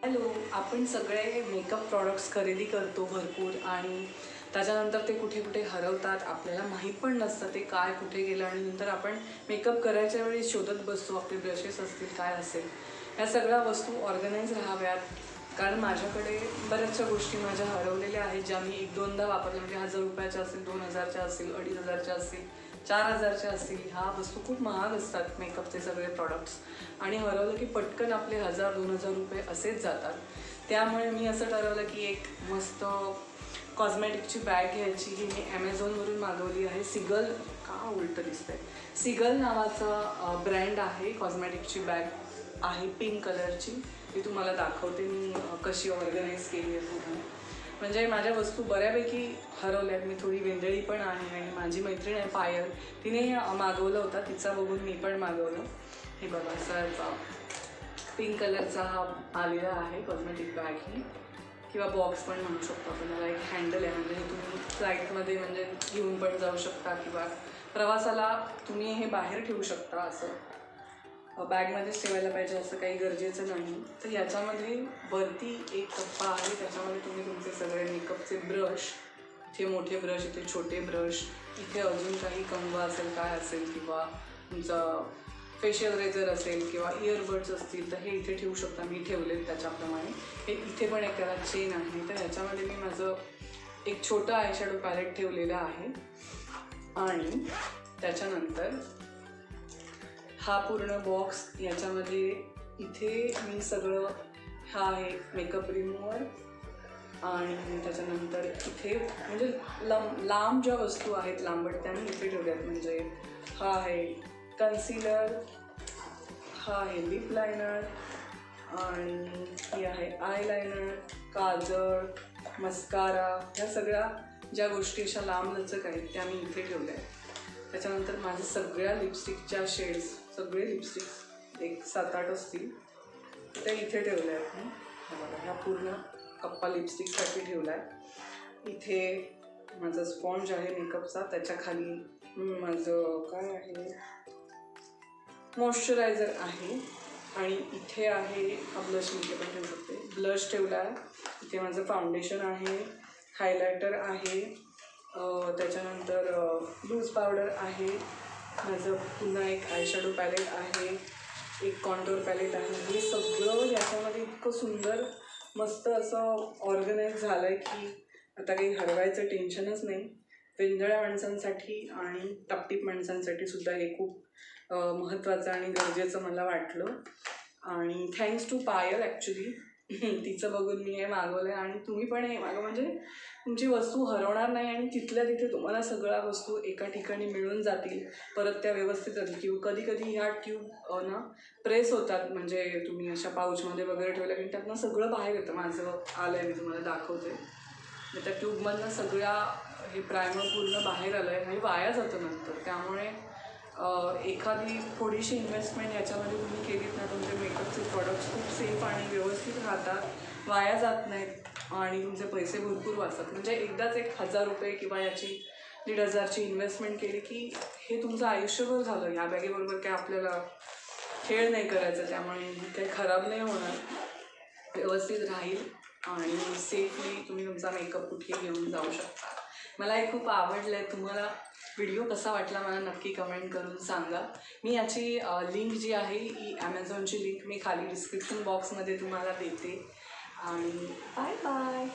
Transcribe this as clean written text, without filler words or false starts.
Hello, आपण सगळे makeup products खरेदी करतो भरपूर आणि त्याच्यानंतर ते कुठे कुठे हरवतात. आपल्याला माहीत पण नसतं ते काय कुठे गेलं आणि नंतर आपण मेकअप करायच्या वेळी शोधत बसतो. आपले ब्रशेस असतील काय असेल, ह्या सगळ्या वस्तू ऑर्गनाईज राहाव्यात. कारण माझ्याकडे बऱ्याचशा गोष्टी माझ्या हरवलेल्या आहेत, ज्या मी एक दोनदा वापरल्या. म्हणजे 1000 रुपयाच्या असतील, 2000च्या असतील, 2500च्या असतील, 4000च्या असतील. ह्या वस्तू खूप महाग असतात मेकअपचे सगळे प्रॉडक्ट्स, आणि हरवलं की पटकन आपले 1000-2000 रुपये असेच जातात. त्यामुळे मी असं ठरवलं की एक मस्त कॉस्मॅटिकची बॅग घ्यायची. ही मी ॲमेझॉनवरून मागवली आहे. सिगल का उलटं दिसतंय, सिगल नावाचा ब्रँड आहे. कॉस्मॅटिकची बॅग आहे पिंक कलरची. ती तुम्हाला दाखवते मी कशी ऑर्गनाईज केली आहे पूर्ण. म्हणजे माझ्या वस्तू बऱ्यापैकी हरवल्यात. मी थोडी वेंदळी पण आहे आणि माझी मैत्रीण आहे पायल, तिने मागवलं होता, तिचा बघून मी पण मागवलं. हे बघा, असा पिंक कलरचा हा आलेला आहे कॉस्मॅटिक बॅग ही, किंवा बॉक्स पण म्हणू शकतो आपण. त्याला एक हँडल आहे, म्हणजे हे तुम्ही फ्लाईटमध्ये म्हणजे घेऊन पण जाऊ शकता किंवा प्रवासाला तुम्ही हे बाहेर ठेवू शकता. असं बॅगमध्येच ठेवायला पाहिजे असं काही गरजेचं नाही. तर याच्यामध्ये वरती एक कप्पा आहे, त्याच्यामध्ये तुम्ही तुमचे सगळे मेकअपचे ब्रश, इथे मोठे ब्रश, इथे छोटे ब्रश, इथे अजून काही कंगवा असेल काय असेल, किंवा तुमचं फेशियल रेझर असेल किंवा इयरबड्स असतील तर हे इथे ठेवू शकता. मी ठेवलेत त्याच्याप्रमाणे. हे इथे पण एक त्याला चेन आहे, तर ह्याच्यामध्ये मी माझं एक छोटं आयशॅडो पॅलेट ठेवलेलं आहे. आणि त्याच्यानंतर हा पूर्ण बॉक्स, याच्यामध्ये इथे मी सगळं, हा आहे मेकअप रिमूव्हर, आणि त्याच्यानंतर इथे म्हणजे लांब ज्या वस्तू आहेत लांबट त्या मी इथे ठेवल्यात. म्हणजे हा आहे कन्सिलर, हा आहे लिप लायनर, आणि ही आहे आयलायनर, काजळ, मस्कारा, ह्या सगळ्या ज्या गोष्टी अशा लांब लचक आहेत त्या मी इथे ठेवल्या आहेत. त्याच्यानंतर माझ्या सगळ्या लिपस्टिकच्या शेड्स, सगळे लिपस्टिक्स एक 7-8 असतील, त्या इथे ठेवल्या आहेत मी. बघा, ह्या पूर्ण कप्पा लिपस्टिकसाठी ठेवला आहे. इथे माझा स्पॉन्ज आहे मेकअपचा, त्याच्या खाली माझं काय आहे, मॉइश्चरायझर आहे, आणि इथे आहे हा ब्लश, मी इथे पण ठेवू शकते, ब्लश ठेवला आहे. इथे माझं फाउंडेशन आहे, हायलायटर आहे, त्याच्यानंतर लूज पावडर आहे, माझं पुन्हा एक आयशॅडो पॅलेट आहे, एक कॉन्टोर पॅलेट आहे. हे सगळं याच्यामध्ये इतकं सुंदर मस्त असं ऑर्गनाईज झालं आहे की आता काही हरवायचं टेन्शनच नाही. वेंदळ्या माणसांसाठी आणि टापटीप माणसांसाठी सुद्धा हे खूप महत्त्वाचं आणि गरजेचं मला वाटलं. आणि थँक्स टू पायल ॲक्च्युली, तिचं बघून मी हे मागवलं आहे. आणि तुम्ही पण हे मागवा, म्हणजे तुमची वस्तू हरवणार नाही आणि तिथल्या तिथे तुम्हाला सगळ्या वस्तू एका ठिकाणी मिळून जातील. परत त्या व्यवस्थित ट्यूब, कधी कधी ह्या ट्यूब ना प्रेस होतात, म्हणजे तुम्ही अशा पाऊचमध्ये वगैरे ठेवल्या की त्यातनं सगळं बाहेर येतं. माझं आलं आहे, मी तुम्हाला दाखवते. त्या ट्यूबमधनं सगळ्या हे प्रायमर पूर्ण बाहेर आलं आहे आणि वाया जातं नंतर. त्यामुळे एखादी थोडीशी इन्व्हेस्टमेंट याच्यामध्ये तुम्ही केलीत ना, तुमचे मेकअपचे प्रॉडक्ट्स खूप सेफ आणि व्यवस्थित राहतात, वाया जात नाहीत आणि तुमचे पैसे भरपूर वाचतात. म्हणजे एकदाच एक 1000 रुपये किंवा याची 1500ची इन्व्हेस्टमेंट केली की हे तुमचं आयुष्यभर झालं. ह्या बॅगेबरोबर काय आपल्याला खेळ नाही करायचा, त्यामुळे काही खराब नाही होणार, व्यवस्थित राहील आणि सेफली तुम्ही तुमचा मेकअप कुठेही घेऊन जाऊ शकता. मला हे खूप आवडलं आहे. तुम्हाला व्हिडिओ कसा वाटला मला नक्की कमेंट करून सांगा. मी याची लिंक जी आहे ही ॲमेझॉनची लिंक मी खाली डिस्क्रिप्शन बॉक्समध्ये तुम्हाला देते. आणि बाय बाय.